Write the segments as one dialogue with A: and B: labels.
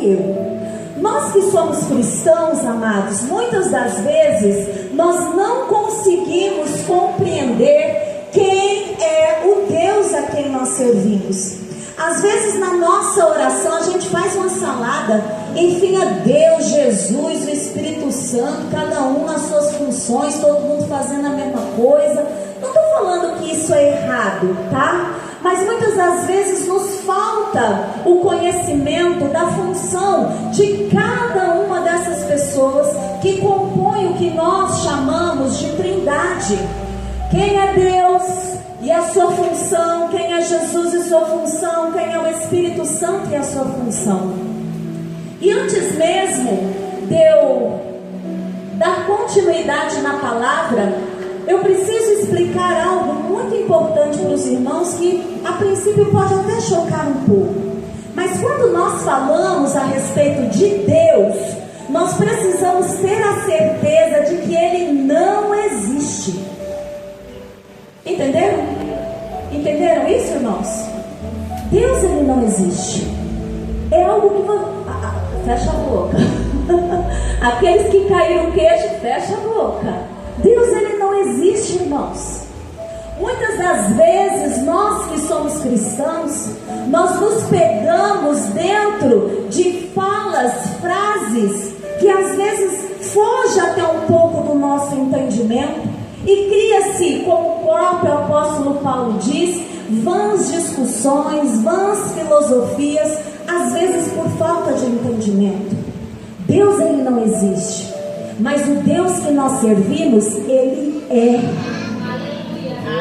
A: e eu. Nós que somos cristãos, amados, muitas das vezes nós não conseguimos compreender quem é o Deus a quem nós servimos. Às vezes na nossa oração a gente faz uma salada, enfim, a Deus, Jesus, o Espírito Santo, cada um nas suas funções, todo mundo fazendo a mesma coisa. Não estou falando que isso é errado, tá? Mas muitas das vezes nos falta o conhecimento da função de cada uma dessas pessoas que compõem o que nós chamamos de Trindade. Quem é Deus e a sua função, quem é Jesus e sua função, quem é o Espírito Santo e a sua função. E antes mesmo de eu dar continuidade na palavra, eu preciso explicar algo muito importante para os irmãos que a princípio pode até chocar um pouco. Mas quando nós falamos a respeito de Deus, nós precisamos ter a certeza de que Ele não existe. Entenderam? Entenderam isso, irmãos? Deus, Ele não existe. É algo que fecha a boca. Aqueles que caíram o queixo, fecha a boca. Deus, Ele não existe, irmãos. Muitas das vezes nós que somos cristãos, nós nos pegamos dentro de falas, frases que às vezes foge até um pouco do nosso entendimento e cria-se, como o próprio apóstolo Paulo diz, vãs discussões, vãs filosofias, às vezes por falta de entendimento. Deus, Ele não existe, mas o Deus que nós servimos, Ele é.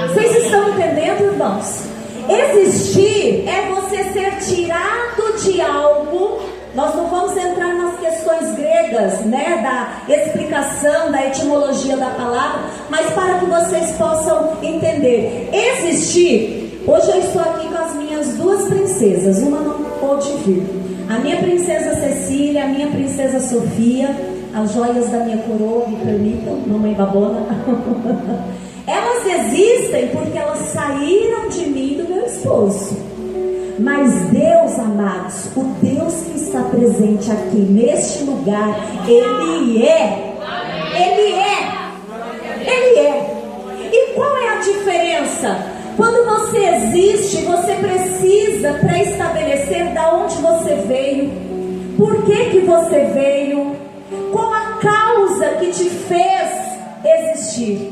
A: Vocês estão entendendo, irmãos? Existir é você ser tirado de algo. Nós não vamos entrar nas questões gregas, né, da explicação, da etimologia da palavra, mas para que vocês possam entender. Existir, hoje eu estou aqui com as minhas duas princesas, uma não pôde vir. A minha princesa Cecília, a minha princesa Sofia, as joias da minha coroa, me permitam, mamãe babona. Elas existem porque elas saíram de mim e do meu esposo. Mas Deus, amados, o Deus que está presente aqui neste lugar, Ele é. Ele é. Ele é. E qual é a diferença? Quando você existe, você precisa pré-estabelecer de onde você veio, por que você veio, qual a causa que te fez existir.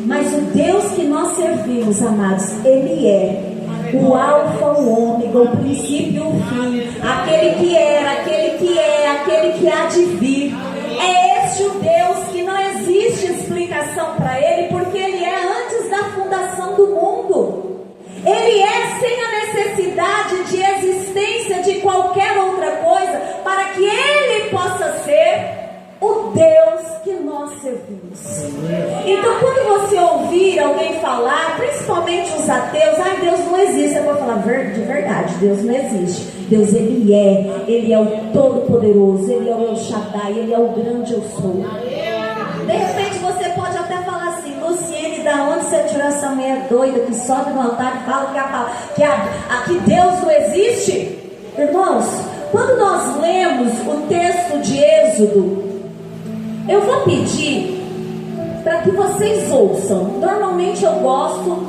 A: Mas o Deus que nós servimos, amados, Ele é o alfa, o ômega, o princípio e o fim, aquele que era, aquele que é, aquele que há de vir. É este o Deus que não existe explicação para Ele, porque Ele é antes da fundação do mundo. Ele é sem a necessidade de existência de qualquer outra coisa, para que Ele possa ser o Deus que nós servimos. Então, quando você ouvir alguém falar, principalmente os ateus, Deus não existe, eu vou falar de verdade, Deus não existe. Deus, Ele é o Todo-Poderoso, Ele é o El Shaddai, Ele é o grande eu sou. De repente você pode até falar assim: Luciene, da onde você tirou essa mulher doida que sobe no altar e fala que Deus não existe? Irmãos, quando nós lemos o texto de Êxodo, eu vou pedir para que vocês ouçam. Normalmente eu gosto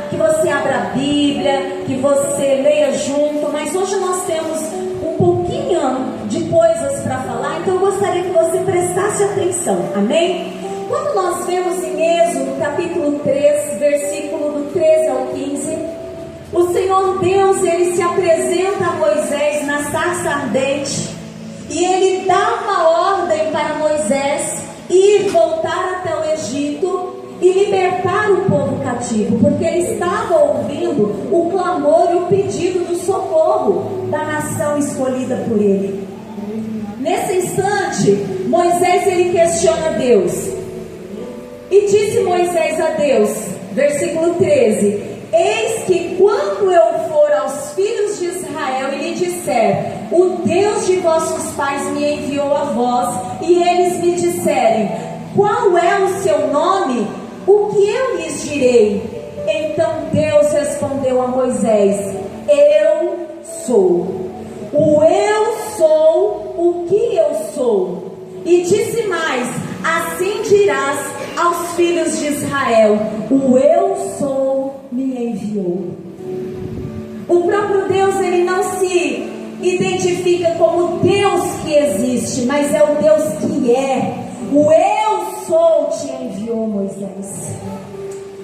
A: que você abra a Bíblia, que você leia junto, mas hoje nós temos um pouquinho de coisas para falar, então eu gostaria que você prestasse atenção, amém? Quando nós vemos em Êxodo capítulo 3, versículo do 13 ao 15, o Senhor Deus, Ele se apresenta a Moisés na sarça ardente, e Ele dá uma ordem para Moisés ir voltar até o Egito e libertar o povo cativo, porque ele estava ouvindo o clamor e o pedido do socorro da nação escolhida por ele. Nesse instante, Moisés, ele questiona Deus. E disse Moisés a Deus, versículo 13: eis que quando eu for aos filhos de Israel e lhe disser: o Deus de vossos pais me enviou a vós, e eles me disserem: qual é o seu nome? O que eu lhes direi? Então Deus respondeu a Moisés: eu sou. O eu sou. E disse mais: assim dirás aos filhos de Israel: o eu sou me enviou. O próprio Deus, ele não se identifica como Deus que existe, mas é o Deus que é. O eu sou te enviou, Moisés.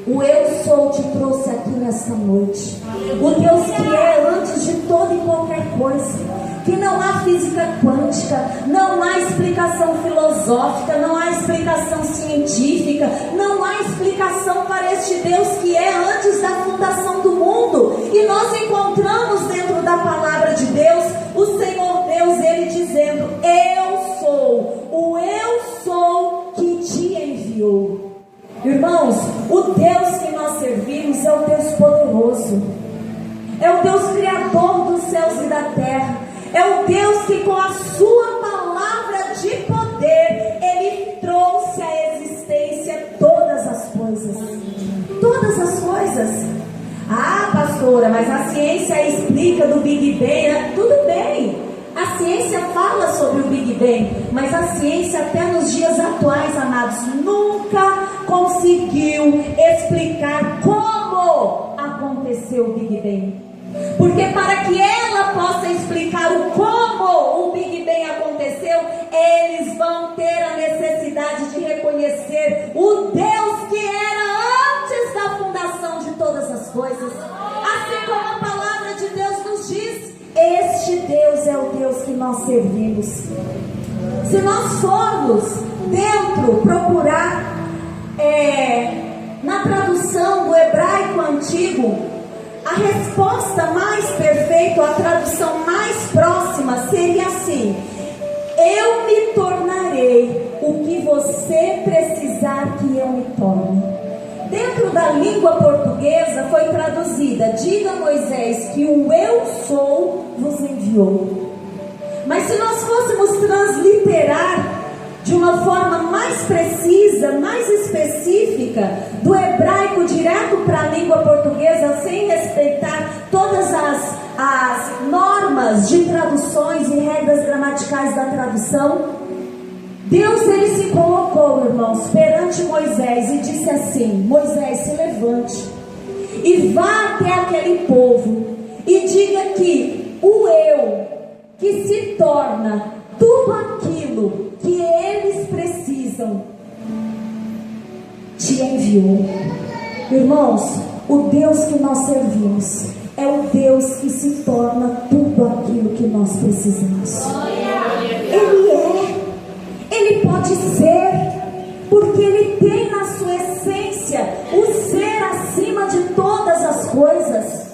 A: O eu sou te trouxe aqui nessa noite. O Deus que é antes de toda e qualquer coisa. Que não há física quântica, não há explicação filosófica, não há explicação científica, não há explicação para este Deus que é antes da fundação do mundo. E nós encontramos dentro da palavra de Deus, o Senhor Deus, ele dizendo: eu sou, o eu sou que te enviou. Irmãos, o Deus que nós servimos é o Deus poderoso, é o Deus criador dos céus e da terra, é o Deus que com a sua palavra de poder, ele trouxe à existência todas as coisas. Todas as coisas. Ah, pastora, mas a ciência explica do Big Bang, né? Tudo bem, a ciência fala sobre o Big Bang, mas a ciência até nos dias atuais, amados, nunca conseguiu explicar como aconteceu o Big Bang. Porque para que ela possa explicar o como o Big Bang aconteceu, eles vão ter a necessidade de reconhecer o Deus que era antes da fundação de todas as coisas. Assim como a palavra de Deus nos diz, este Deus é o Deus que nós servimos. Se nós formos dentro procurar na tradução do hebraico antigo, a resposta mais perfeita, a tradução mais próxima seria assim: eu me tornarei o que você precisar que eu me torne. Dentro da língua portuguesa foi traduzida: diga a Moisés que o eu sou vos enviou. Mas se nós fôssemos transliterar de uma forma mais precisa, mais específica, do hebraico direto para a língua portuguesa, sem respeitar todas as normas de traduções e regras gramaticais da tradução, Deus, ele se colocou, irmãos, perante Moisés e disse assim: Moisés, se levante e vá até aquele povo e diga que o eu, que se torna tudo aquilo que eles precisam, te enviou. Irmãos, o Deus que nós servimos é o Deus que se torna tudo aquilo que nós precisamos. Ele pode ser, porque ele tem na sua essência o ser acima de todas as coisas.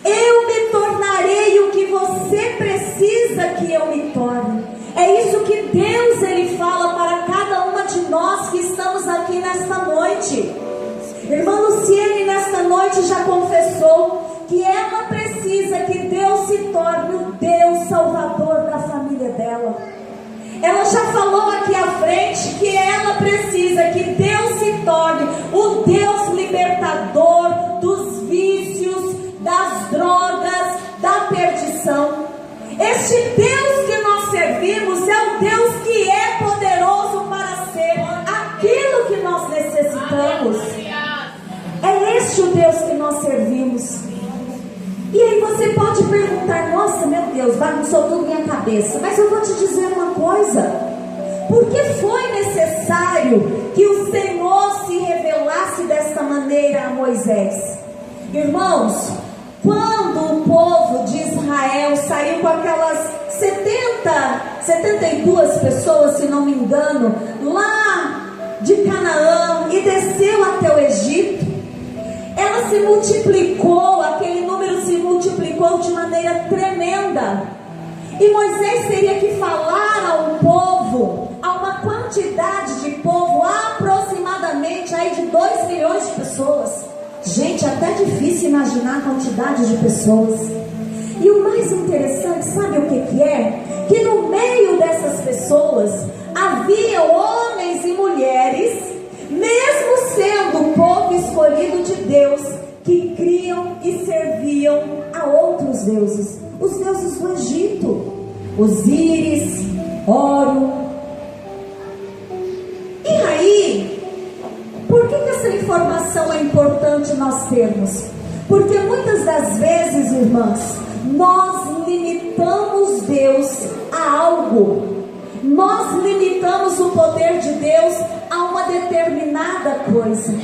A: Eu me tornarei o que você precisa que eu me torne. É isso que Deus, ele fala para cada uma de nós que estamos aqui nesta noite. Irmã Luciene, nesta noite já confessou que ela precisa que Deus se torne o Deus salvador da família dela. Ela já falou aqui à frente que ela precisa que Deus se torne o Deus libertador dos vícios, das drogas, da perdição. Este Deus que nós servimos é o Deus que é poderoso para ser aquilo que nós necessitamos. É este o Deus que nós servimos. E aí você pode perguntar: nossa, meu Deus, bagunçou tudo minha cabeça. Mas eu vou te dizer uma coisa: por que foi necessário que o Senhor se revelasse desta maneira a Moisés? Irmãos, quando o povo de Israel saiu com aquelas 72 pessoas, se não me engano, lá de Canaã e desceu até o Egito, ela se multiplicou, aquele número se multiplicou de maneira tremenda. E Moisés teria que falar ao povo, a uma quantidade de povo, aproximadamente aí de 2 milhões de pessoas. Gente, até difícil imaginar a quantidade de pessoas. E o mais interessante, sabe o que é? Que no meio dessas pessoas havia homens e mulheres, mesmo sendo o povo escolhido de Deus, que criam e serviam a outros deuses. Os deuses do Egito, Osíris, oro. E aí, por que essa informação é importante nós termos? Porque muitas das vezes, irmãs, nós limitamos Deus a algo. Nós limitamos o poder de Deus a uma determinada coisa.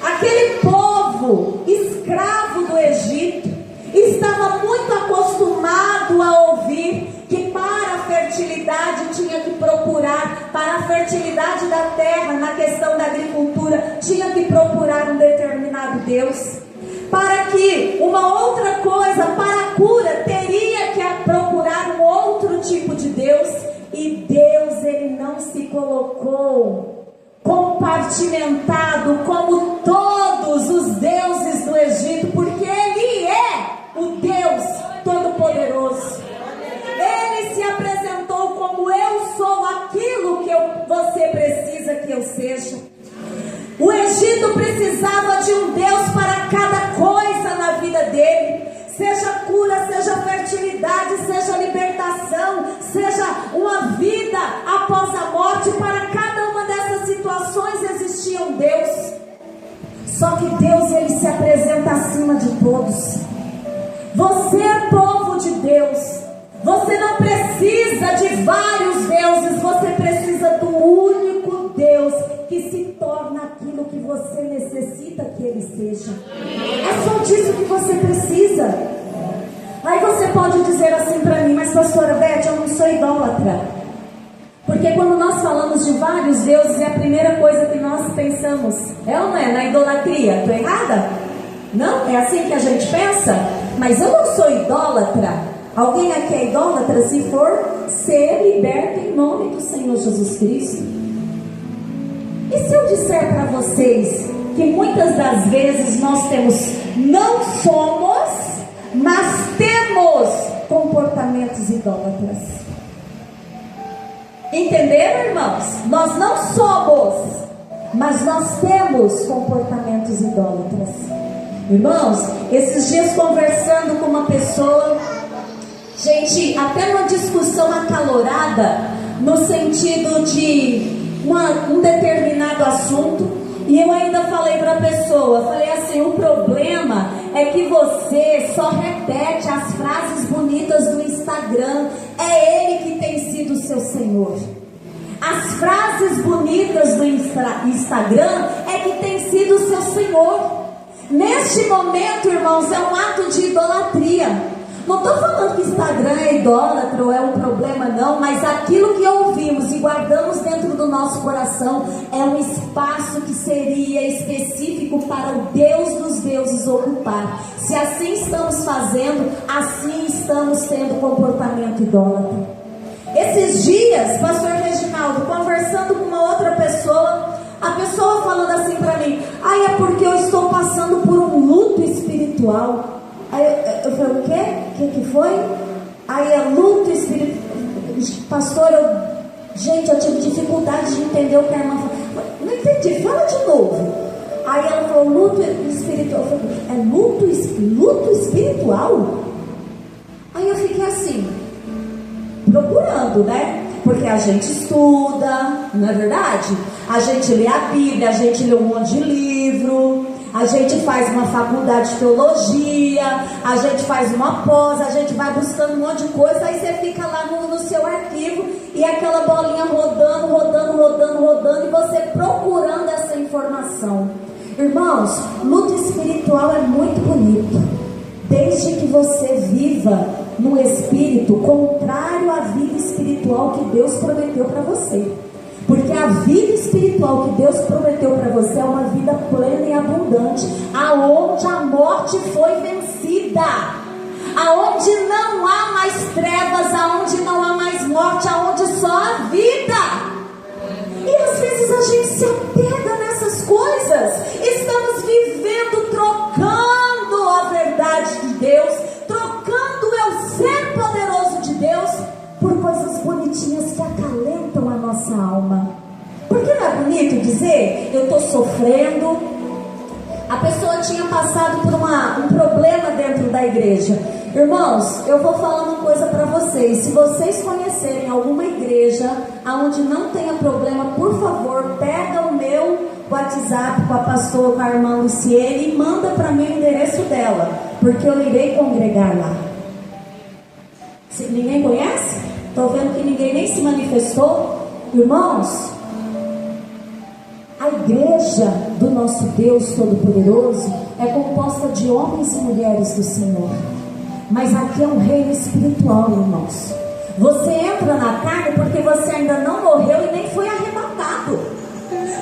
A: Aquele povo escravo do Egito estava muito acostumado a ouvir que para a fertilidade tinha que procurar, para a fertilidade da terra, na questão da agricultura, tinha que procurar um determinado Deus. Para que uma outra coisa, para a cura, teria que procurar um outro tipo de Deus. E Deus, Ele não se colocou compartimentado como todos os deuses do Egito, porque Ele é o Deus Todo-Poderoso. Ele se apresentou como: eu sou aquilo que você precisa que eu seja. O Egito precisava de um Deus para cada coisa na vida dele, seja cura, seja fertilidade, seja libertação, seja uma vida após a morte. Para cada uma dessas situações existia um Deus. Só que Deus, Ele se apresenta acima de todos. Você é povo de Deus. Você não precisa de vários deuses, você precisa do único Deus que se torna aquilo que você necessita que Ele seja. É só disso que você precisa. Aí você pode dizer assim para mim: mas pastora Beth, eu não sou idólatra. Porque quando nós falamos de vários deuses, é a primeira coisa que nós pensamos. É ou não é? Na idolatria. Estou errada? Não? É assim que a gente pensa? Mas eu não sou idólatra. Alguém aqui é idólatra? Se for, ser liberto em nome do Senhor Jesus Cristo. E se eu disser para vocês que muitas das vezes nós não somos, mas temos comportamentos idólatras? Entenderam, irmãos? Nós não somos, mas nós temos comportamentos idólatras. Irmãos, esses dias conversando com uma pessoa, gente, até uma discussão acalorada, no sentido de um determinado assunto, e eu ainda falei para a pessoa, falei assim: o problema é que você só repete as frases bonitas do Instagram, é Ele que tem sido o seu Senhor. As frases bonitas do Instagram é que tem sido o seu Senhor. Neste momento, irmãos, é um ato de idolatria. Não estou falando que Instagram é idólatra ou é um problema, não, mas aquilo que ouvimos e guardamos dentro do nosso coração é um espaço que seria específico para o Deus dos deuses ocupar. Se assim estamos fazendo, assim estamos tendo comportamento idólatra. Esses dias, pastor Reginaldo, conversando com uma outra pessoa, a pessoa falando assim para mim: é porque eu estou passando por um luto espiritual. Aí eu falei: o quê? O que foi? Aí é luto espiritual. Pastor, eu tive dificuldade de entender o que a irmã falou. Não entendi, fala de novo. Aí ela falou: luto espiritual. Eu falei: é luto espiritual? Aí eu fiquei assim, procurando, né? Porque a gente estuda, não é verdade? A gente lê a Bíblia, a gente lê um monte de livro, a gente faz uma faculdade de teologia, a gente faz uma pós, a gente vai buscando um monte de coisa. Aí você fica lá no seu arquivo e aquela bolinha rodando, e você procurando essa informação. Irmãos, luto espiritual é muito bonito, desde que você viva no espírito contrário à vida espiritual que Deus prometeu para você. Porque a vida espiritual que Deus prometeu para você é uma vida plena e abundante, aonde a morte foi vencida, aonde não há mais trevas, aonde não há mais morte, aonde só há vida. E às vezes a gente se apega nessas coisas. Estamos vivendo trocando a verdade de Deus, trocando o eu ser poderoso de Deus por coisas bonitinhas que acalentam a nossa alma. Porque não é bonito dizer: eu estou sofrendo. A pessoa tinha passado por um problema dentro da igreja, Irmãos, eu vou falar uma coisa para vocês. Se vocês conhecerem alguma igreja onde não tenha problema, por favor, pega o meu WhatsApp com a pastora, com a irmã Luciene, e manda para mim o endereço dela, porque eu irei congregar lá. Ninguém conhece? Estou vendo que ninguém nem se manifestou. Irmãos, a igreja do nosso Deus Todo-Poderoso é composta de homens e mulheres do Senhor. Mas aqui é um reino espiritual, irmãos. Você entra na carne porque você ainda não morreu e nem foi arrebatado.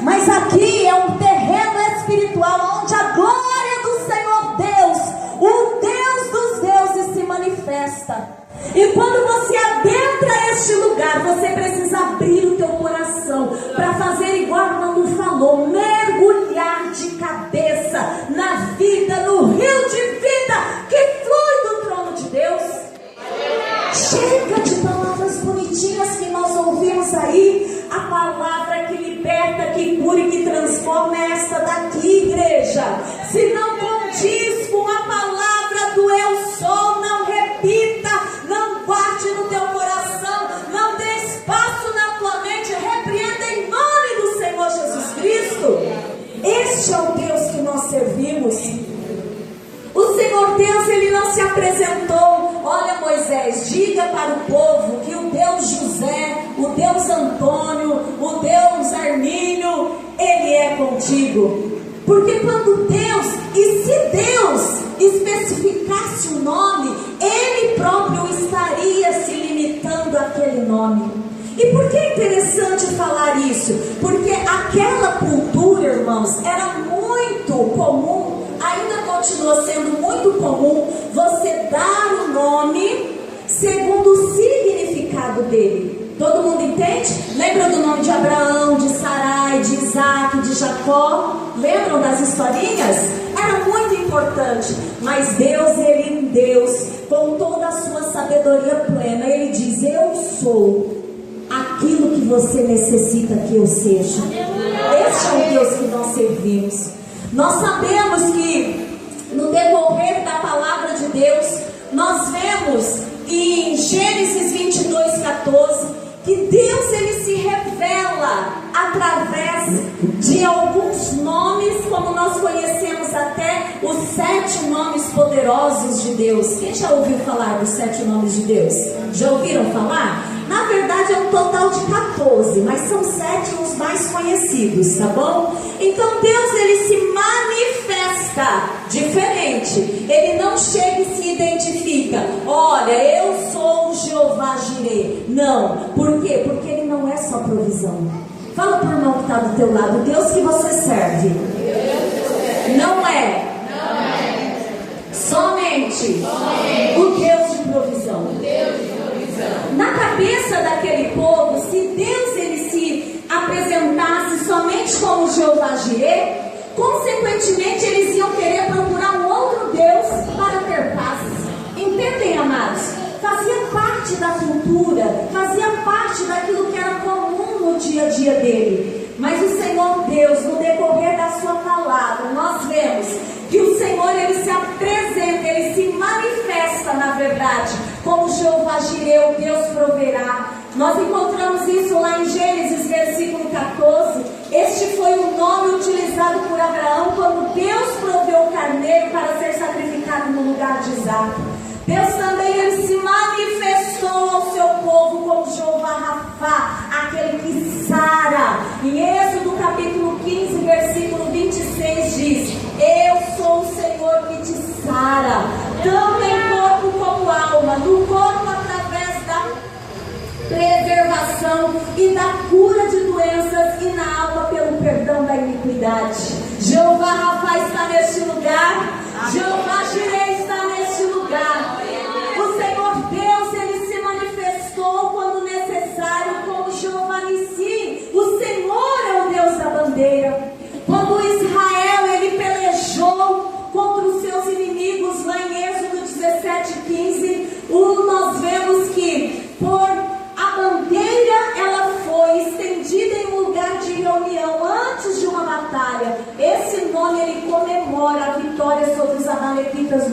A: Mas aqui é um terreno espiritual onde a glória do Senhor Deus, o Deus dos deuses, se manifesta. E quando você adentra este lugar, você precisa abrir o teu coração para fazer igual a Manu falou, mergulhar de cabeça na vida, no rio de vida que flui do trono de Deus. Chega de palavras bonitinhas que nós ouvimos aí. A palavra que liberta, que cura e que transforma é esta daqui, igreja. Se não condiz com a palavra do eu sou, não repita, não guarde no teu coração, não dê espaço na tua mente, repreenda em nome do Senhor Jesus Cristo. Este é o Deus que nós servimos. O Senhor Deus, Ele não se apresentou. Olha, Moisés, diga para o povo que o Deus José, o Deus Antônio, o Deus Armínio, Ele é contigo. Porque quando Deus, e se Deus especificasse o nome, Ele próprio estaria se limitando àquele nome. E por que é interessante falar isso? Porque aquela cultura, irmãos, era muito comum, ainda continua sendo muito comum, você dar o nome segundo o significado dele. Todo mundo entende? Lembram do nome de Abraão, de Sarai, de Isaac, de Jacó? Lembram das historinhas? Era muito importante. Mas Deus, Ele em Deus, com toda a sua sabedoria plena, Ele diz: eu sou aquilo que você necessita que eu seja. Este é o Deus que nós servimos. Nós sabemos que no decorrer da palavra de Deus, nós vemos em Gênesis 22:14 que Deus, Ele se revela através de alguns nomes, como nós conhecemos até os 7 nomes poderosos de Deus. Quem já ouviu falar dos 7 nomes de Deus? Já ouviram falar? Na verdade é um total de 14, mas são 7 os mais conhecidos, tá bom? Então Deus, Ele se manifesta diferente. Ele não chega e se identifica: olha, eu sou o Jeová Jireh. Não. Por quê? Porque Ele não é só provisão. Fala para o irmão que está do teu lado: o Deus que você serve não é somente o Deus de provisão. Na cabeça daquele povo, se Deus, Ele se apresentasse somente como Jeová Jireh, consequentemente eles iam querer procurar um outro Deus para ter paz. Entendem, amados? Fazia parte da cultura, fazia parte daquilo que era comum no dia a dia dele. Mas o Senhor Deus, no decorrer da sua palavra, nós vemos que o Senhor, Ele se apresenta, Ele se manifesta, na verdade, como Jeová Jireh, o Deus proverá. Nós encontramos isso lá em Gênesis, versículo 14. Este foi o nome utilizado por Abraão quando Deus proveu o carneiro para ser sacrificado no lugar de Isaac. Deus também, Ele se manifestou ao seu povo como Jeová Rafá, aquele que sara. Em Êxodo capítulo 15, versículo 26 diz: eu sou o Senhor que te sara, tanto em corpo como alma, no corpo através da preservação e da cura de doenças, e na alma pelo perdão da iniquidade. Jeová Rafá está neste lugar, Jeová Jireh está neste lugar. O Senhor Deus, Ele se manifestou quando necessário como Jeová Nissi. O Senhor é o Deus da bandeira. Quando Israel, ele pelejou contra os seus inimigos lá em Êxodo 17:15, nós vemos que por a bandeira ela foi estendida em um lugar de reunião antes de uma batalha. Esse nome, ele comemora a vitória sobre os amalequitas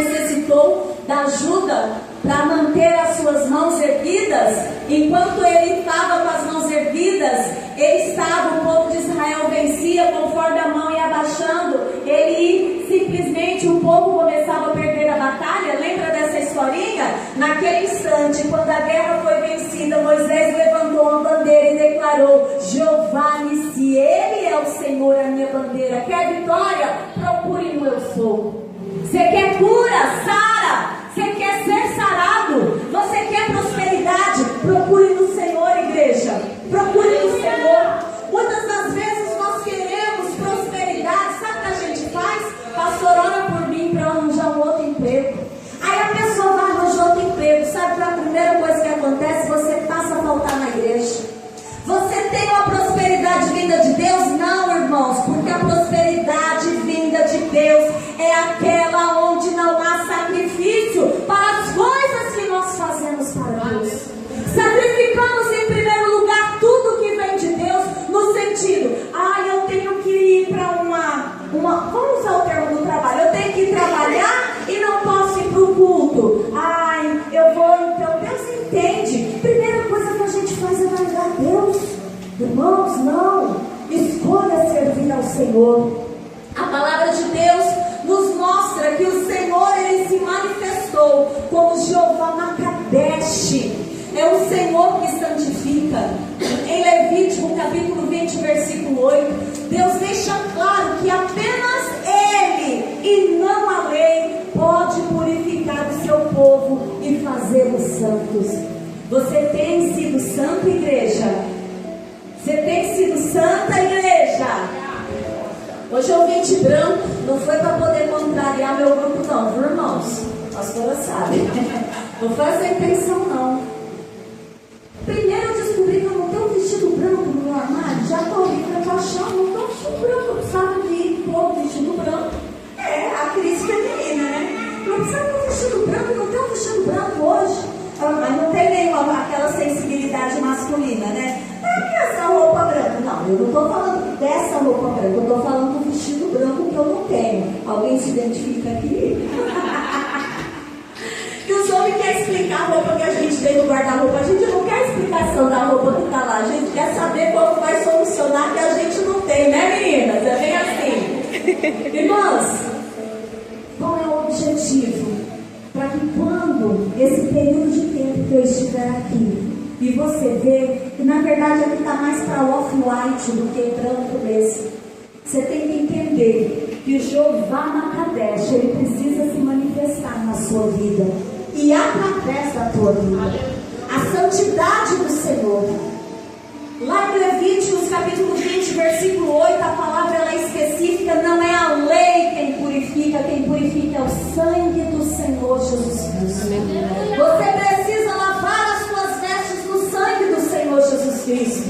A: necessitou da ajuda para manter as suas mãos erguidas. Enquanto ele estava com as mãos erguidas, ele estava, o povo de Israel vencia, conforme a mão ia abaixando, simplesmente o povo começava a perder a batalha. Lembra dessa historinha? Naquele instante, quando a guerra foi vencida, Moisés levantou uma bandeira e declarou: Jeová Nissi, Ele é o Senhor, a minha bandeira. Quer vitória? Procure no Eu Sou. Você quer cura? Sara. Você quer ser sarado? Você quer prosperidade? Procure no Senhor, igreja. Procure no Senhor. Muitas das vezes nós queremos prosperidade. Sabe o que a gente faz? Pastor, ora por mim para arranjar um outro emprego. Aí a pessoa vai arranjar outro emprego. Sabe que a primeira coisa que acontece? Você passa a faltar na igreja. Você tem uma prosperidade vinda de Deus? Não, irmãos, porque a prosperidade vinda de Deus é aquela onde não há sacrifício para as coisas que nós fazemos para Deus. Sacrificamos em primeiro lugar tudo que vem de Deus, no sentido: eu tenho que ir para vamos usar o termo do trabalho, eu tenho que trabalhar e não posso ir para o culto. Eu vou, então Deus entende. Primeira coisa que a gente faz é agradar a Deus. Irmãos, não. Escolha servir ao Senhor. A palavra de Deus nos mostra que o Senhor, Ele se manifestou como Jeová Makadesh. É o Senhor que santifica. Em Levítico capítulo 20, versículo 8, Deus deixa claro que apenas Ele e não a lei pode purificar o seu povo e fazê-los santos. Você tem sido santo, igreja? Você tem sido santa, igreja? Hoje eu vim de branco, não foi para poder contrariar meu grupo não, viu, irmãos? A pastora sabe. Não foi essa a intenção não. Primeiro eu descobri que eu não tenho um vestido branco no meu armário. Já estou livre para achar, não tenho um vestido branco. Eu precisava de ir pôr um vestido branco. A crise feminina, né? Eu precisava de um vestido branco, não tenho um vestido branco hoje. Mas não tem nenhuma aquela sensibilidade masculina, né? Essa roupa branca. Não, eu não estou falando dessa roupa branca. Eu estou falando do vestido branco que eu não tenho. Alguém se identifica aqui? Que os homens querem explicar a roupa que a gente tem no guarda-roupa. A gente não quer explicação da roupa que está lá. A gente quer saber como vai solucionar que a gente não tem, né, meninas? É bem assim. Irmãos, qual é o objetivo? Para que quando esse período de tempo que eu estiver aqui e você vê que na verdade aqui está mais para off-white do que branco mesmo, você tem que entender que o Jeová Makadesh, ele precisa se manifestar na sua vida e através da tua vida. A santidade do Senhor. Lá em Levíticos capítulo 20, versículo 8, a palavra ela é específica, não é a lei quem purifica é o sangue do Senhor Jesus Cristo. Você precisa lavar as suas vestes no sangue do Senhor Jesus Cristo.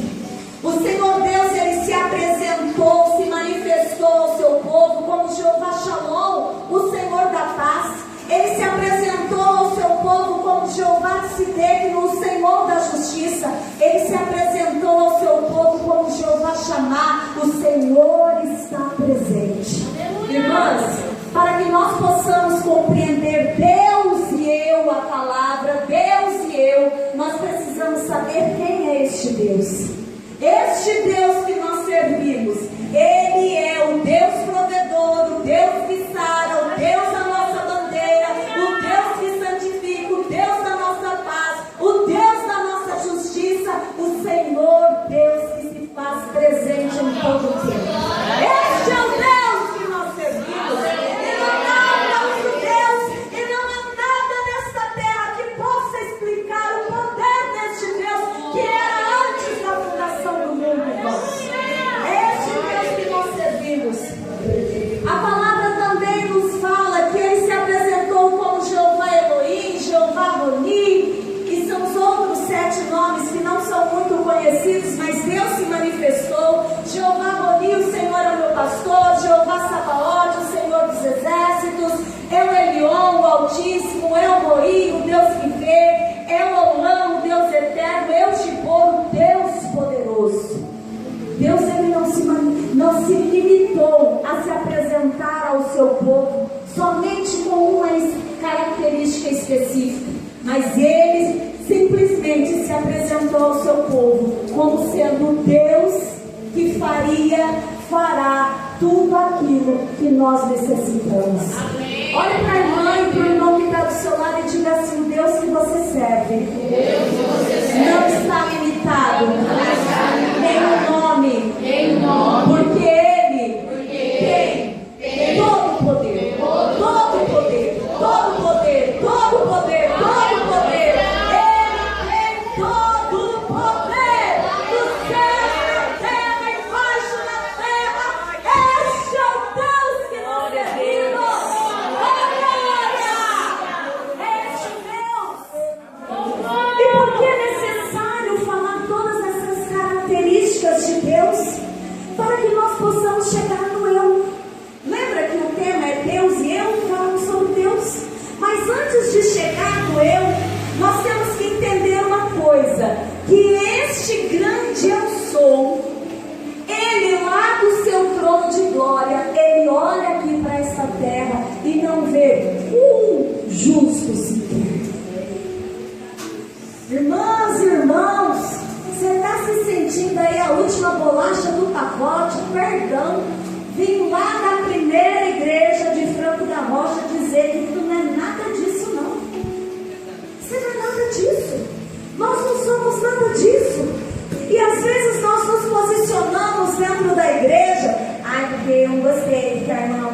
A: O Senhor Deus, Ele se apresentou, se manifestou ao seu povo como Jeová Shalom, o Senhor da paz. Ele se apresentou ao seu povo como Jeová Tsidkenu, o Senhor da justiça. Ele se apresentou ao seu povo como Jeová Shammah, o Senhor está presente. Irmãs, para que nós possamos compreender Deus e eu, a palavra Deus e eu, nós precisamos saber quem é este Deus. Este Deus que nós servimos, Ele é o Deus provedor, o Deus que sara, o Deus da nossa bandeira, o Deus que santifica, o Deus da nossa paz, o Deus da nossa justiça, o Senhor Deus que se faz presente em todo o tempo. Este é o Deus que nós servimos. E não há outro Deus, e não há nada nesta terra que possa explicar o poder deste Deus que era antes da fundação do mundo, irmãos. Este Deus que nós servimos. A palavra também nos fala que Ele se apresentou como Jeová Elohim, Jeová Roni, que são os outros 7 nomes que não são muito conhecidos, mas Deus se manifestou. Jeová Roni, o Senhor é o meu pastor. Jeová Sabaoth, o Senhor dos exércitos. El Elyon, o Altíssimo. El Roi, o Deus que vê. El Olam, o Deus eterno. El Gibor, o Deus poderoso. Deus, Ele não se limitou a se apresentar ao seu povo somente com uma específica, mas Ele simplesmente se apresentou ao seu povo como sendo Deus que fará tudo aquilo que nós necessitamos. Amém. Olha para a irmã e para o irmão que está do seu lado e diga assim: o Deus que você serve não está limitado nem o nome, porque Ele tem todo o poder, todo o poder, todo o poder, todo o poder, todo o poder. Ele tem todo o poder dos céus, na terra, embaixo da terra. Este é o Deus que nós servimos. Este Deus. E por que é necessário falar todas essas características de Deus? Para que nós possamos chegar no eu. Lembra que o tema é Deus e eu? Falamos sobre Deus. Mas antes de chegar no eu, nós temos que entender uma coisa: que este grande eu sou, Ele lá do seu trono de glória, Ele olha aqui para esta terra e não vê um justo sequer. Irmãs e irmãos, você está se sentindo aí a última bolacha do pacote? Perdão, vim lá da primeira igreja de Franco da Rocha dizer que tu não é nada disso, não. Você não é nada disso. Nós não somos nada disso. E às vezes nós nos posicionamos dentro da igreja: ai, porque eu não gostei, porque a irmã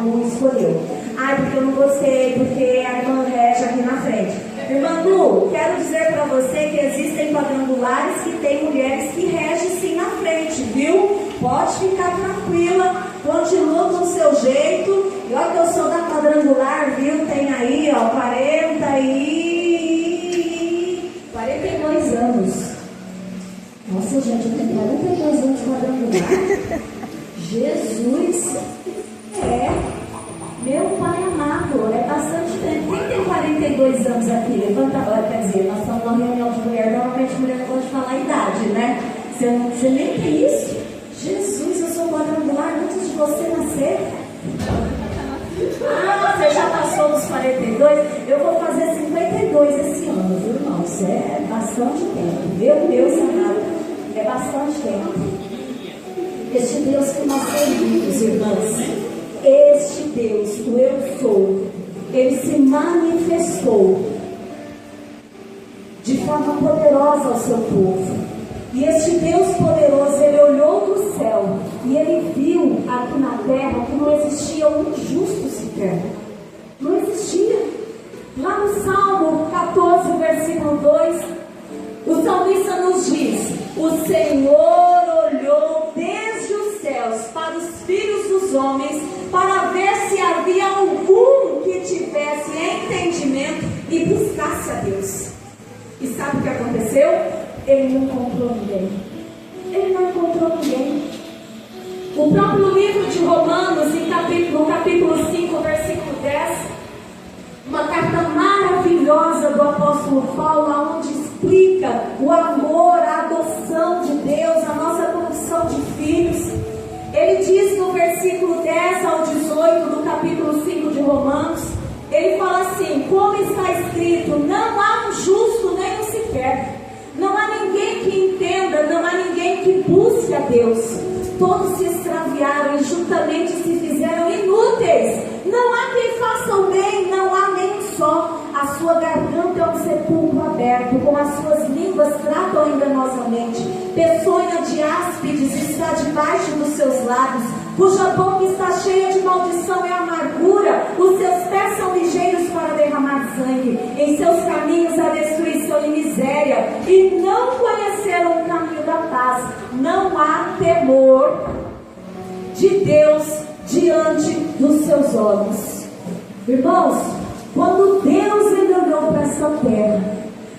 A: Lu escolheu. Ai, porque eu não gostei, porque a irmã rege aqui na frente. Irmã Lu, quero dizer para você que existem quadrangulares que tem mulheres que regem sim na frente, viu? Pode ficar tranquila, continua com o seu jeito. E olha que eu sou da quadrangular, viu? Tem aí, ó, 42 anos. Nossa, gente, eu tenho 42 anos de quadrangular. Jesus, meu Pai amado, é bastante tempo. Quem tem 42 anos aqui? Levanta a mão. Quer dizer, nós estamos numa reunião de mulher, normalmente a mulher não pode falar a idade, né? Você nem tem isso? Jesus, eu sou quadrangular antes de você nascer. Ah, você já passou dos 42? Eu vou fazer 52 esse ano, viu, irmão? Isso é bastante tempo. Meu Deus amado, é bastante tempo. Este Deus que nós servimos, irmãs, este Deus, o eu sou, Ele se manifestou de forma poderosa ao seu povo. E este Deus poderoso, Ele olhou do céu e Ele viu aqui na terra que não existia um justo sequer. Não existia. Lá no Salmo 14, versículo 2, o salmista nos diz: o Senhor olhou desde os céus para os filhos dos homens, para ver se havia algum que tivesse entendimento e buscasse a Deus. E sabe o que aconteceu? Ele não encontrou ninguém. Ele não encontrou ninguém. O próprio livro de Romanos, no capítulo 5, versículo 10, uma carta maravilhosa do apóstolo Paulo, onde explica o amor, a adoção de Deus, a nossa condição de filhos. Ele diz no versículo 10 ao 18 do capítulo 5 de Romanos, ele fala assim: como está escrito, não há um justo nem um sequer, não há ninguém que entenda, não há ninguém que busque a Deus. Todos se extraviaram e juntamente se fizeram inúteis. Não há quem faça o bem, não há nem um só. A sua garganta é um sepulcro aberto, com as suas línguas tratam enganosamente. Peçonha de áspides está debaixo dos seus lábios, cuja boca está cheia de maldição e amargura. Os seus pés são ligeiros para derramar sangue. Em seus caminhos há destruição e miséria, e não conheceram o caminho da paz. Não há temor de Deus diante dos seus olhos. Irmãos, quando Deus ele olhou para essa terra,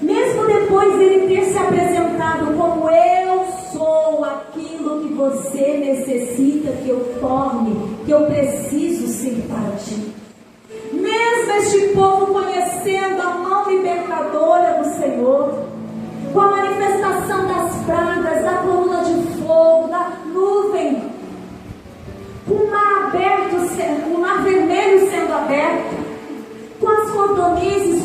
A: mesmo depois de ele ter se apresentado como eu sou aquilo que você necessita que eu torne, que eu preciso ser para ti, mesmo este povo conhecendo a mão libertadora do Senhor, com a manifestação das pragas, da coluna de fogo, da nuvem, com o mar aberto, o mar vermelho sendo aberto, com as cordonizes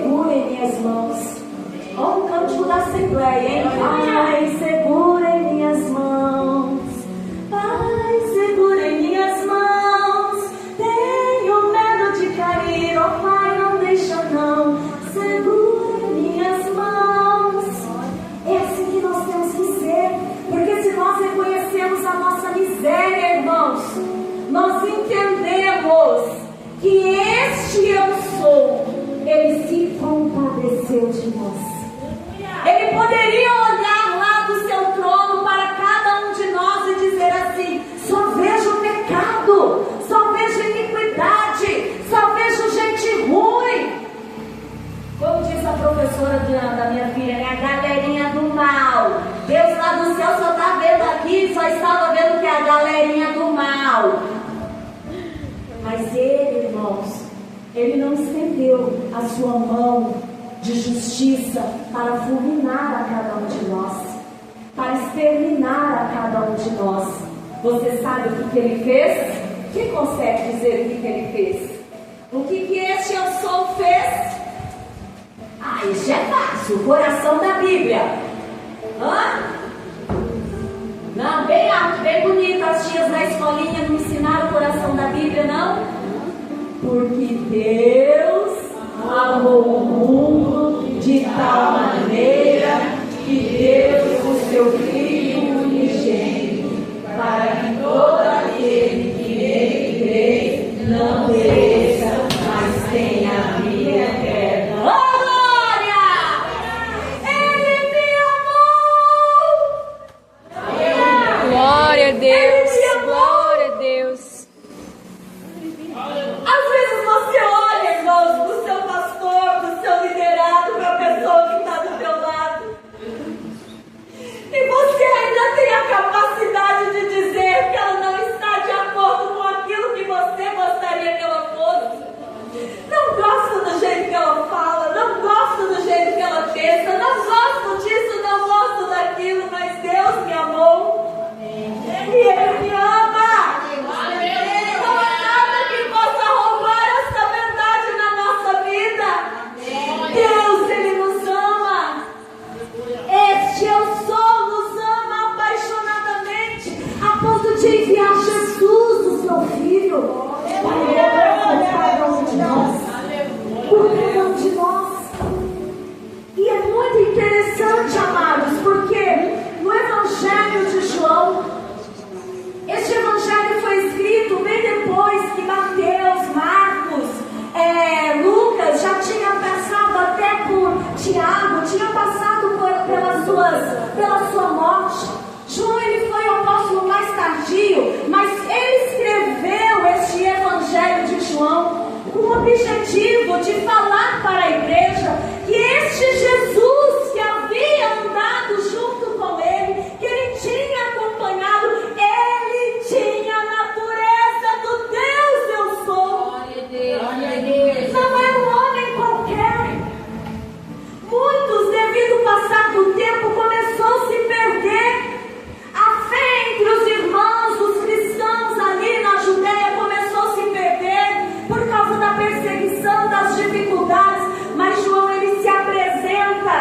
A: segura em minhas mãos. Olha o cântico da Assembleia, hein? Pai, segura em minhas mãos. Pai, segura em minhas mãos. Tenho medo de cair, ó Pai, não deixa não. Segura em minhas mãos. É assim que nós temos que ser. Porque se nós reconhecemos a nossa miséria, irmãos, nós entendemos que este eu sou, ele se compadeceu de nós. Ele poderia olhar lá do seu trono para cada um de nós e dizer assim: só vejo pecado, só vejo iniquidade, só vejo gente ruim. Como diz a professora da minha filha, né? A galerinha do mal. Deus lá do céu só está vendo aqui, só estava vendo que é a galerinha do mal. Mas ele, irmãos, ele não estendeu a sua mão de justiça para fulminar a cada um de nós, para exterminar a cada um de nós. Você sabe o que ele fez? Quem consegue dizer o que ele fez? O que este eu sou fez? Ah, isso é fácil, o coração da Bíblia. Não, bem alto, bem bonito. As tias na escolinha não ensinaram o coração da Bíblia, não? Porque Deus amou o mundo de tal maneira que deu o seu Filho unigênito, para que todo aquele que nele crê não pereça, mas tenha vida eterna. Oh, glória! Ele me amou!
B: Glória a Deus! Glória a Deus!
A: Às vezes você olha, irmãos, pro seu pastor, pro seu liderado, para a pessoa que está do teu lado, e você ainda tem a capacidade de dizer que ela não está de acordo com aquilo que você gostaria que ela fosse. Não gosto do jeito que ela fala, não gosto do jeito que ela pensa, não gosto disso, não gosto daquilo, mas Deus me amou. E Ele me ama. Não há nada que possa roubar essa verdade na nossa vida. Deus, Ele nos ama. Este eu sou nos ama apaixonadamente, a ponto de enviar Jesus, o seu Filho, para morrer por cada um de nós. Por cada um de nós. E é muito interessante, amados, porque no Evangelho de João, este Evangelho foi escrito bem depois que Mateus, Marcos, Lucas já tinha passado até por Tiago, tinha passado pela sua morte. João, ele foi o apóstolo mais tardio, mas ele escreveu este Evangelho de João com o objetivo de falar para a igreja que este Jesus que havia andado junto com ele, que ele tinha acompanhado, ele tinha a natureza do Deus eu sou. Não é um homem qualquer. Muitos, devido ao passar do tempo, começou a se perder. A fé entre os irmãos, os cristãos ali na Judéia começou a se perder por causa da perseguição, das dificuldades. Mas João, ele se apresenta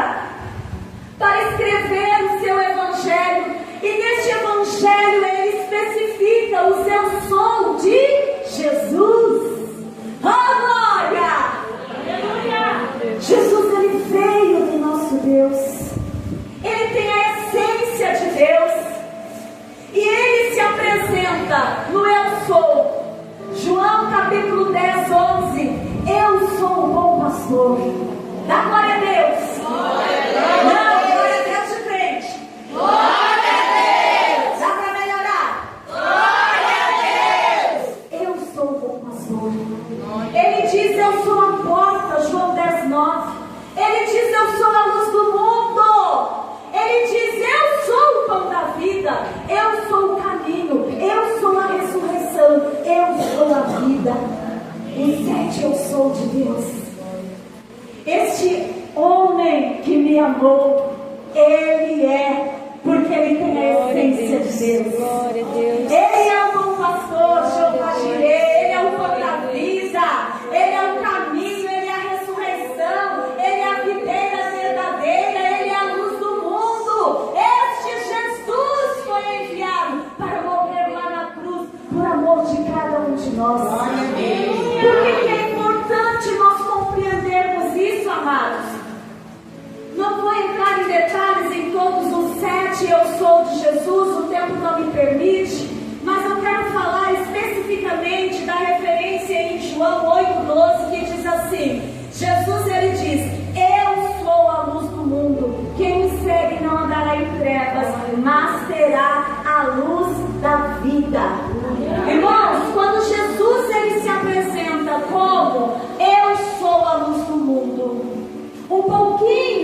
A: para escrever o seu Evangelho. E neste Evangelho ele especifica o eu sou de Jesus. Oh, glória! Jesus, ele veio do nosso Deus. Ele tem a essência de Deus. E ele se apresenta no eu sou. João capítulo 10, 11. Eu sou o bom pastor. Dá glória a Deus. Não, glória a Deus de frente. Glória a Deus. Dá para melhorar? Glória a Deus. Eu sou o bom pastor. Ele diz eu sou a porta, João 10, 9. Ele diz eu sou a luz do mundo. Ele diz eu sou o pão da vida. Eu sou o caminho. Eu sou a ressurreição. Eu sou a vida. Em 7 eu sou de Deus. Este homem que me amou, ele é, porque ele tem a essência de Deus.
B: Glória a Deus.
A: Ele é o bom pastor, Jeová Jireh. Ele é o pão da vida. Ele é o caminho, ele é a ressurreição.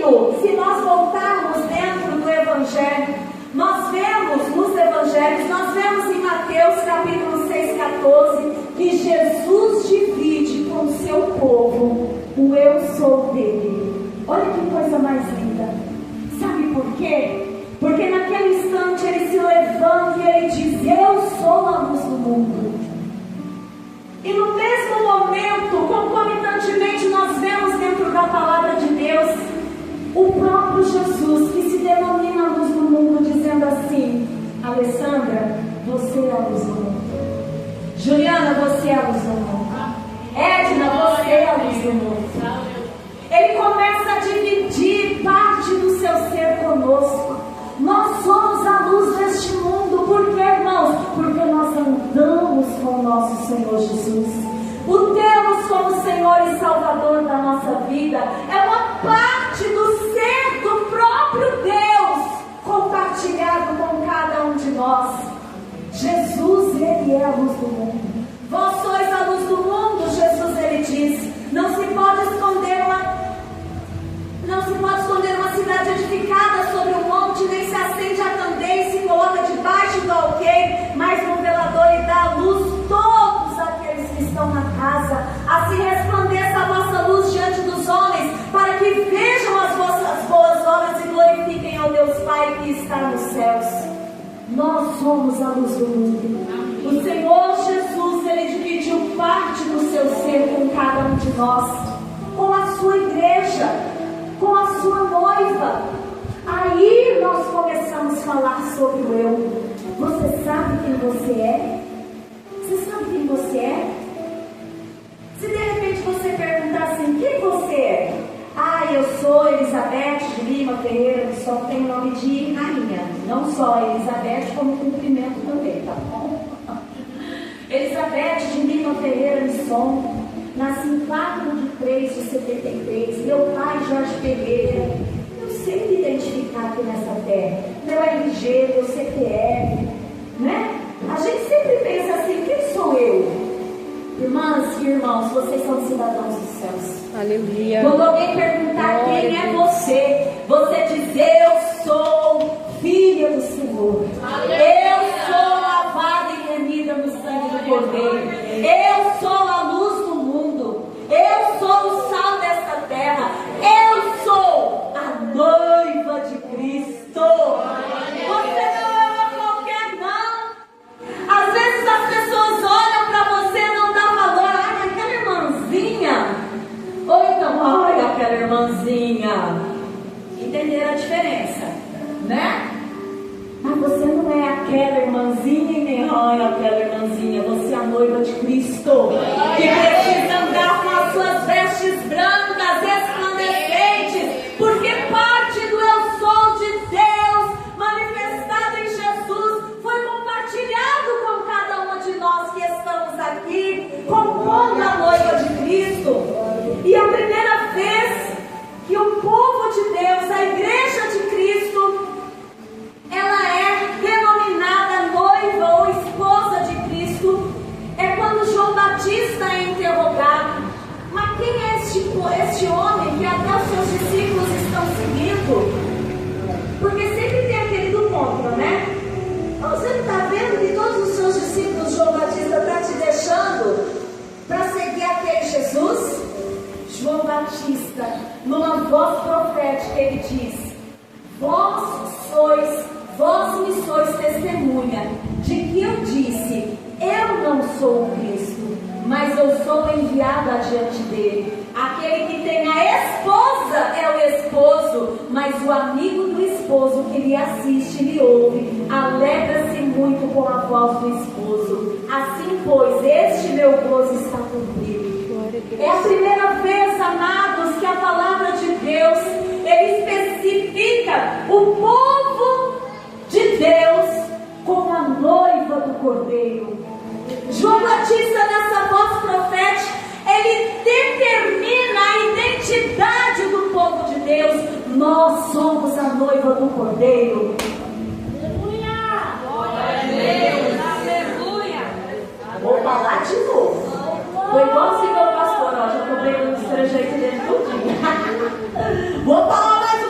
A: ensino, se nós voltarmos dentro do Evangelho, nós vemos nos Evangelhos, nós vemos em Mateus capítulo 6,14, que Jesus divide com o seu povo o eu sou dele. Olha que coisa mais linda. Sabe por quê? Porque naquele instante ele se levanta e ele diz: eu sou a luz do mundo. E no mesmo momento, concomitantemente, nós vemos dentro da palavra de Deus o próprio Jesus, que se denomina a luz do mundo, dizendo assim: Alessandra, você é a luz do mundo. Juliana, você é a luz do mundo. Edna, você é a luz do mundo. Ele começa a dividir parte do seu ser conosco. Nós somos a luz deste mundo. Por quê, irmãos? Porque nós andamos com o nosso Senhor Jesus. O temos como Senhor e Salvador da nossa vida. É uma parte do ser do próprio Deus, compartilhado com cada um de nós. Jesus, Ele é a luz do mundo. Vós sois a luz do mundo, Jesus, Ele diz. Não se pode esconder uma cidade edificada sobre um monte, nem se acende a candeia e se coloca debaixo do alqueire, mas no velador e dá luz todos aqueles que estão na casa. Assim resplandeça a vossa luz diante dos homens, para que vejam as vossas boas obras e glorifiquem ao Deus Pai que está nos céus. Nós somos a luz do mundo. O Senhor Jesus, Ele dividiu parte do seu ser com cada um de nós, com a sua igreja, com a sua noiva. Aí nós começamos a falar sobre o eu. Você sabe quem você é? Você sabe quem você é? Se de repente você perguntar assim: quem você é? Ah, eu sou Elizabeth de Lima Ferreira, que só tem nome de rainha. Não só Elizabeth, como cumprimento também, tá bom? Elizabeth de Lima Ferreira Misson. Nasci em 4/3 de 73. Meu pai, Jorge Pereira. Eu sei me identificar aqui nessa terra. Meu RG, meu CPF, né? A gente sempre pensa assim: quem sou eu? Irmãs e irmãos, vocês são cidadãos dos céus.
B: Aleluia.
A: Quando alguém perguntar quem é você, você diz: eu sou filha do Senhor. Eu sou lavada e remida no sangue do Cordeiro. Eu sou a luz do mundo. Eu sou o sal desta terra. Eu sou a noiva de Cristo. Você não é qualquer não. Às vezes as pessoas olham para você e não dão valor. Ai, aquela irmãzinha. Ou então, ai, aquela irmãzinha. Entenderam a diferença, né? Mas você não é aquela irmãzinha e nem ai, aquela irmãzinha. Você é a noiva de Cristo, que precisa andar com as suas vestes brancas, resplandecentes, porque parte do eu sou de Deus, manifestado em Jesus, foi compartilhado com cada uma de nós que estamos aqui, compondo a noiva de Cristo. E a primeira vez que o povo de Deus, a igreja de Cristo, ela é denominada noiva ou esposa de Cristo, é quando João Batista é interrogado: mas quem é este homem que até os seus discípulos estão seguindo? Porque sempre tem aquele do contra, né? Você não está vendo que todos os seus discípulos, João Batista está te deixando para seguir aquele Jesus? João Batista, numa voz profética, ele diz: vós me sois testemunha de que eu disse: eu não sou o Cristo, mas eu sou enviado adiante dele. Aquele que tem a esposa é o esposo, mas o amigo do esposo que lhe assiste, lhe ouve, alegra-se muito com a voz do esposo. Assim, pois, este meu gozo está cumprido. É a primeira vez, amados, que a palavra de Deus, ele especifica o povo de Deus como a noiva do Cordeiro. João Batista, nessa voz profética, ele determina a identidade do povo de Deus. Nós somos a noiva do Cordeiro. Aleluia! Glória a Deus! Aleluia! Vou falar de novo. Foi igual assim meu pastor, ó, já tô pegando os trejeitos dele tudinho. Vou falar mais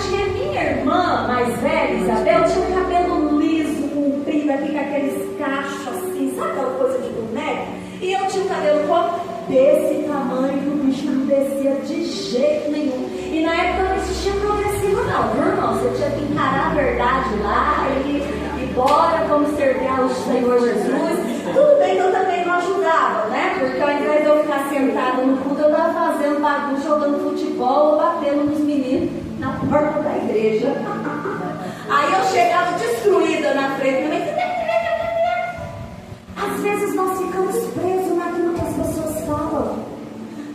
A: que minha irmã mais velha, Isabel, tinha um cabelo liso, comprido aqui com aqueles cachos assim, sabe aquela coisa de boneca? E eu tinha um cabelo desse tamanho que o bicho não descia de jeito nenhum. E na época não existia progressivo não, viu, irmão? Você tinha que encarar a verdade lá e bora, vamos servir ao Senhor Jesus. Tudo bem que eu também não ajudava, né? Porque ao invés de eu ficar sentada no culto, eu estava fazendo bagunça, jogando futebol ou batendo nos meninos na porta da igreja. Aí eu chegava destruída na frente. Às vezes nós ficamos presos naquilo que as pessoas falam.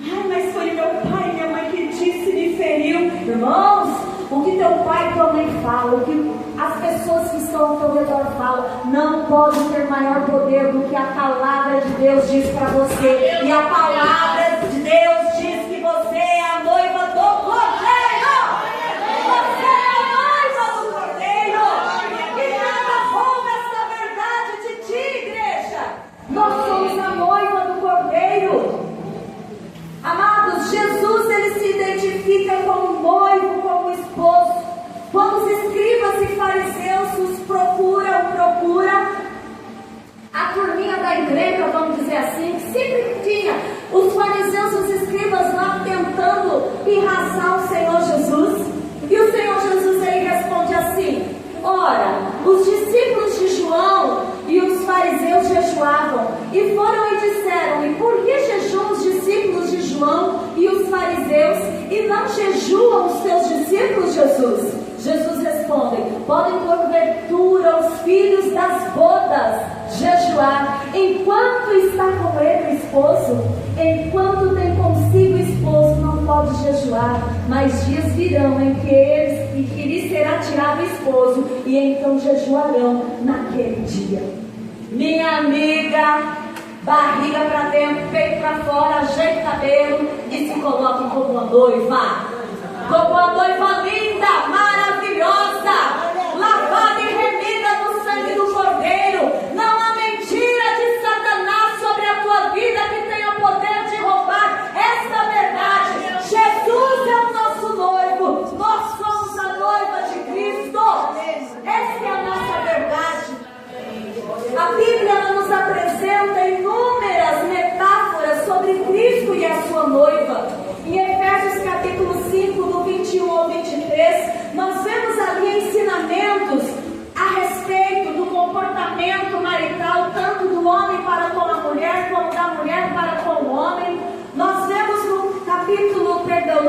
A: Ai, mas foi meu pai e minha mãe que disse, me feriu. Irmãos, o que teu pai e tua mãe falam, o que as pessoas que estão ao teu redor falam, não pode ter maior poder do que a palavra de Deus diz para você. E a palavra de Deus diz que você é a noiva do Cordeiro. Você é a noiva do Cordeiro. E nada rouba essa verdade de ti, igreja. Nós somos a noiva do Cordeiro. Amados, Jesus, ele se identifica como noivo, como esposo. Quando os escribas e fariseus os procura, a turminha da igreja, vamos dizer assim, que sempre tinha os fariseus e os escribas lá tentando pirraçar o Senhor Jesus. E o Senhor Jesus aí responde assim: ora, os discípulos de João e os fariseus jejuavam, e foram e disseram: e por que jejuam os discípulos de João e os fariseus, e não jejuam os teus discípulos, Jesus? Jesus responde: podem porventura os filhos das bodas jejuar enquanto está com ele o esposo? Enquanto tem consigo o esposo não pode jejuar, mas dias virão em que lhe será tirado o esposo, e então jejuarão naquele dia. Minha amiga, barriga para dentro, peito para fora, ajeita o cabelo e se coloque como uma noiva. Como uma noiva linda, maravilhosa, lavada e remida no sangue do Cordeiro. Não há mentira de Satanás sobre a tua vida que tenha poder de roubar esta verdade. Jesus é o nosso noivo, nós somos a noiva de Cristo. Essa é a nossa verdade. A Bíblia ela nos apresenta inúmeras metáforas sobre Cristo e a sua noiva. Em Efésios capítulo 5, do 21 ao 23, nós vemos ali ensinamentos a respeito do comportamento marital, tanto do homem para com a mulher, como da mulher para com o homem. Nós vemos no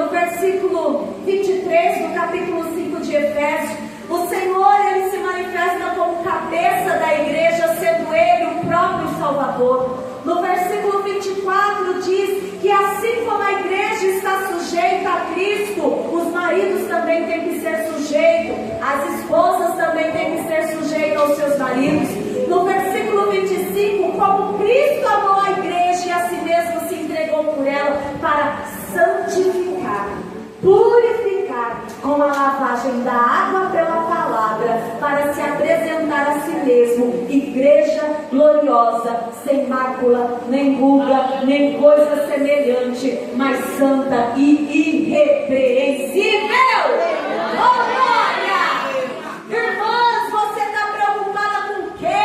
A: versículo 23 do capítulo 5 de Efésios, o Senhor ele se manifesta como cabeça da igreja, sendo ele o próprio Salvador. No versículo 24 diz que assim como a igreja está sujeita a Cristo, os maridos também têm que ser sujeitos, as esposas também têm que ser sujeitas aos seus maridos. No versículo 25, como Cristo amou a igreja e a si mesmo se entregou por ela para santificar, purificar com a lavagem da água pela palavra, para se apresentar a si mesmo igreja gloriosa, sem mácula, nem ruga, nem coisa semelhante, mas santa e irrepreensível. Oh, glória! Irmãs, você está preocupada com o quê?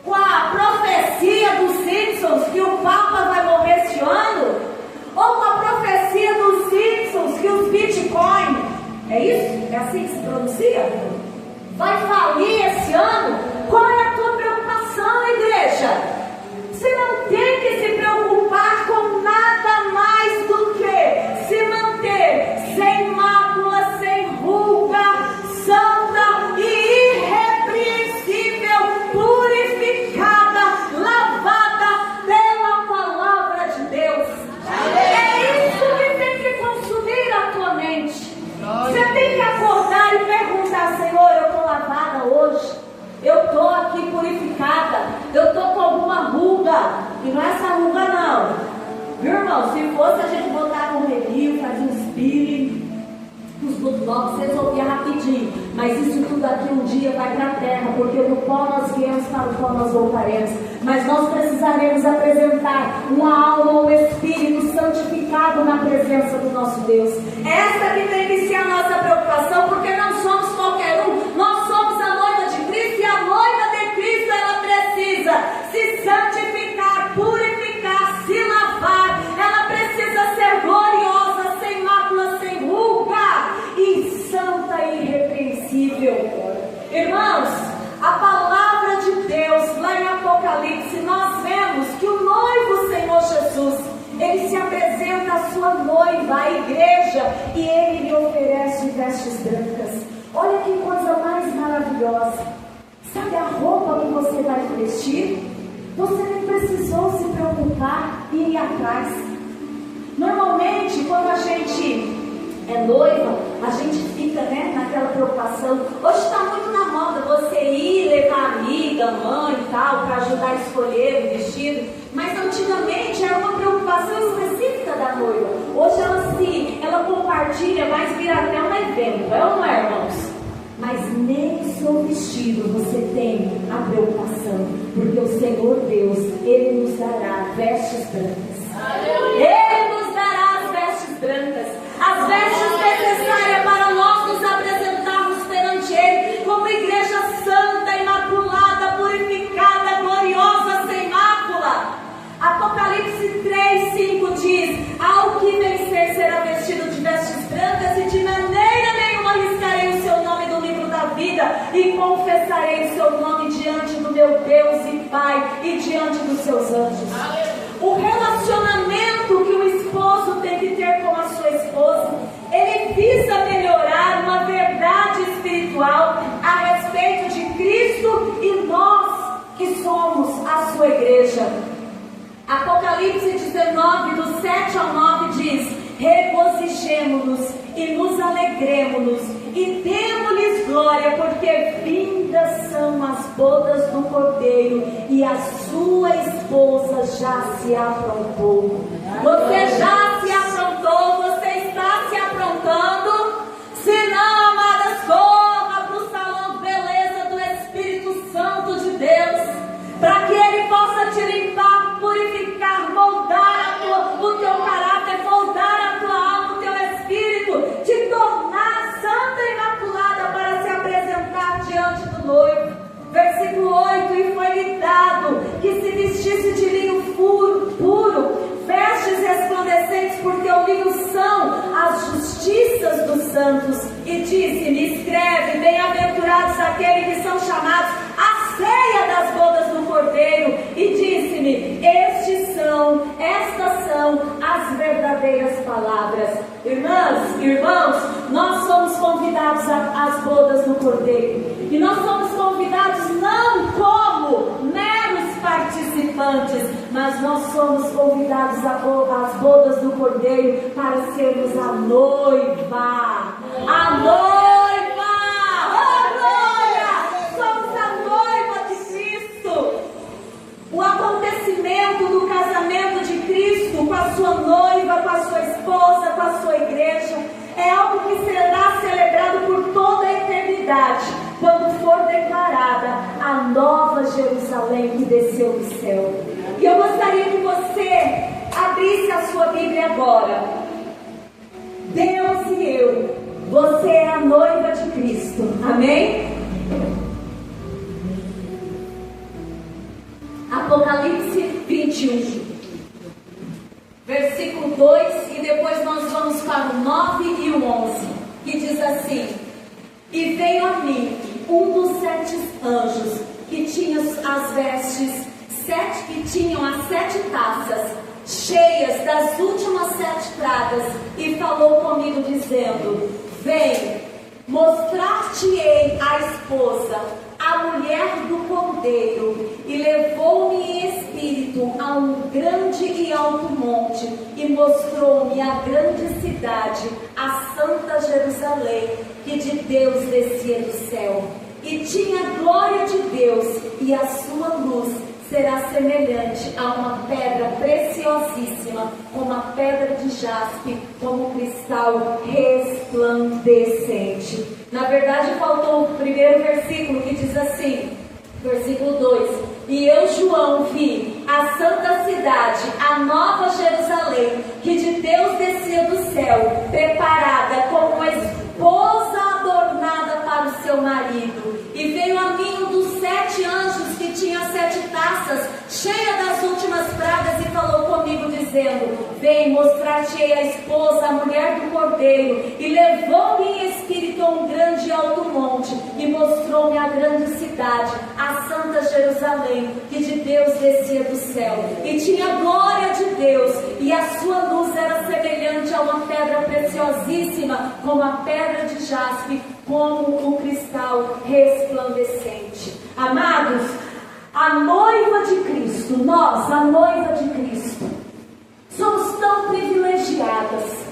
A: Com a profecia dos Simpsons que o Papa vai morrer esse ano? Ou com a profecia dos Simpsons que os Bitcoin, é isso? É assim que se pronuncia? Vai falir esse ano? Qual é a tua preocupação, igreja? Você não tem que se preocupar com nada mais do que se manter sem mácula, sem ruga, santa e irrepreensível, purificada, lavada pela palavra de Deus. É isso que tem que consumir a tua mente. Você tem que acordar e perguntar: Senhor, eu estou lavada hoje? Eu estou aqui purificada? Eu estou com alguma ruga? E não é essa ruga não, viu, irmão? Se fosse a gente botar um review, fazer um peeling, os botox, vocês ouviam rapidinho. Mas isso tudo aqui um dia vai para a terra, porque do pó nós viemos, para o pó nós voltaremos. Mas nós precisaremos apresentar uma alma, um espírito santificado na presença do nosso Deus. Esta que tem que ser a nossa preocupação, porque não somos qualquer um, nós somos a noiva de Cristo, e a noiva de Cristo, ela precisa se santificar, purificar, se lavar, ela precisa ser gloriosa, sem mácula, sem ruga, e santa e irrepreensível. Irmãos, a palavra de Deus, lá em Apocalipse, nós vemos que o noivo Senhor Jesus, ele se apresenta à sua noiva, à igreja, e ele lhe oferece vestes brancas. Olha que coisa mais maravilhosa. Sabe a roupa que você vai vestir? Você nem precisou se preocupar e ir atrás. Normalmente, quando a gente é noiva, a gente fica, naquela preocupação. Hoje está muito na moda você ir levar amiga, mãe e tal, para ajudar a escolher o vestido. Mas antigamente era uma preocupação específica da noiva. Hoje ela compartilha, mas vira até um evento, é ou não é, irmãos? Mas nem o seu vestido você tem a preocupação, porque o Senhor Deus, Ele nos dará vestes brancas. Ele nos dará as vestes brancas, as vestes necessárias para nós nos apresentarmos perante Ele como igreja santa, imaculada, purificada, gloriosa, sem mácula. Apocalipse 3:5 diz: ao que vencer será vestido de vestes brancas, e de maneira nenhuma arriscarei o seu nome do livro da vida, e confessarei o seu nome diante do meu Deus e Pai, e diante dos seus anjos. O relacionamento que o esposo tem que ter com a sua esposa, ele visa melhorar uma verdade espiritual a respeito de Cristo e nós que somos a sua igreja. Apocalipse 19, do 7 ao 9 diz: regozijemo-nos e nos alegremos-nos e demos-lhes glória, porque vindas são as bodas do Cordeiro, e a sua esposa já se aprontou. Você já se aprontou? Você está se aprontando? Se não, amadas, corra para o salão de beleza do Espírito Santo de Deus, para que Ele possa te limpar, purificar, moldar o teu caráter, moldar a tua alma, o teu espírito, te tornar santa e imaculada para se apresentar diante do noivo. Versículo 8: e foi-lhe dado que se vestisse de linho puro, vestes resplandecentes, porque o linho são as justiças dos santos. E disse-me: escreve, bem-aventurados aqueles que são chamados à ceia das bodas do Cordeiro. E disse-me: estas são as verdadeiras palavras. Irmãs, irmãos, nós somos convidados às bodas do Cordeiro. E nós somos convidados não como meros participantes, mas nós somos convidados às bodas do Cordeiro para sermos a noiva. A noiva! Oh, glória! Somos a noiva de Cristo. O acontecimento do casamento de Cristo com a sua noiva, com a sua esposa, com a sua igreja, é algo que será celebrado por toda a eternidade, quando for declarada a nova Jerusalém que desceu do céu. E eu gostaria que você abrisse a sua Bíblia agora. Deus e eu, você é a noiva de Cristo, amém? Apocalipse 21, versículo 2, e depois nós vamos para o 9 e o 11, que diz assim: e veio a mim um dos 7 anjos, que tinha as vestes que tinham as 7 taças cheias das últimas 7 pragas, e falou comigo dizendo: vem, mostrar-te-ei a esposa, a mulher do Cordeiro. E levou-me em espírito a um grande e alto monte, e mostrou-me a grande cidade, a santa Jerusalém, que de Deus descia do céu, e tinha a glória de Deus, e a sua luz será semelhante a uma pedra preciosíssima, como a pedra de jaspe, como cristal resplandecente. Na verdade, faltou o primeiro versículo, que diz assim, versículo 2: e eu, João, vi a santa cidade, a nova Jerusalém, que de Deus descia do céu, preparada como uma esposa dizendo: vem, mostrar-te-ei a esposa, a mulher do Cordeiro. E levou-me em espírito a um grande e alto monte, e mostrou-me a grande cidade, a santa Jerusalém, que de Deus descia do céu, e tinha a glória de Deus, e a sua luz era semelhante a uma pedra preciosíssima, como a pedra de jaspe, como um cristal resplandecente. Amados, a noiva de Cristo, nós, a noiva de Cristo, somos tão privilegiadas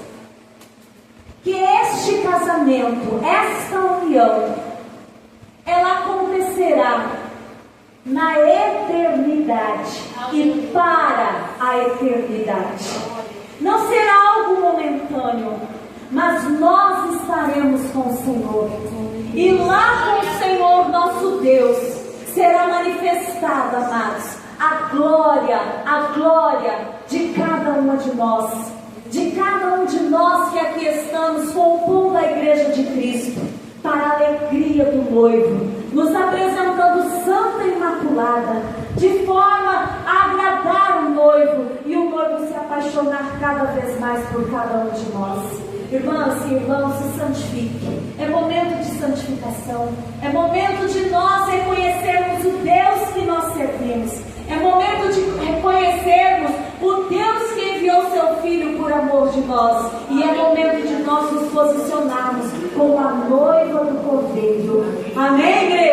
A: que este casamento, esta união, ela acontecerá na eternidade e para a eternidade. Não será algo momentâneo, mas nós estaremos com o Senhor. E lá com o Senhor nosso Deus será manifestada, amados, a glória de cada uma de nós. De cada um de nós que aqui estamos compondo a igreja de Cristo, para a alegria do noivo, nos apresentando santa e imaculada, de forma a agradar o noivo e o noivo se apaixonar cada vez mais por cada um de nós. Irmãs e irmãos, se santifique. É momento de santificação. É momento de nós reconhecermos o Deus que nós servimos. É momento de reconhecermos o Deus que enviou seu Filho por amor de nós. E é momento de nós nos posicionarmos como a noiva do Cordeiro. Amém, igreja?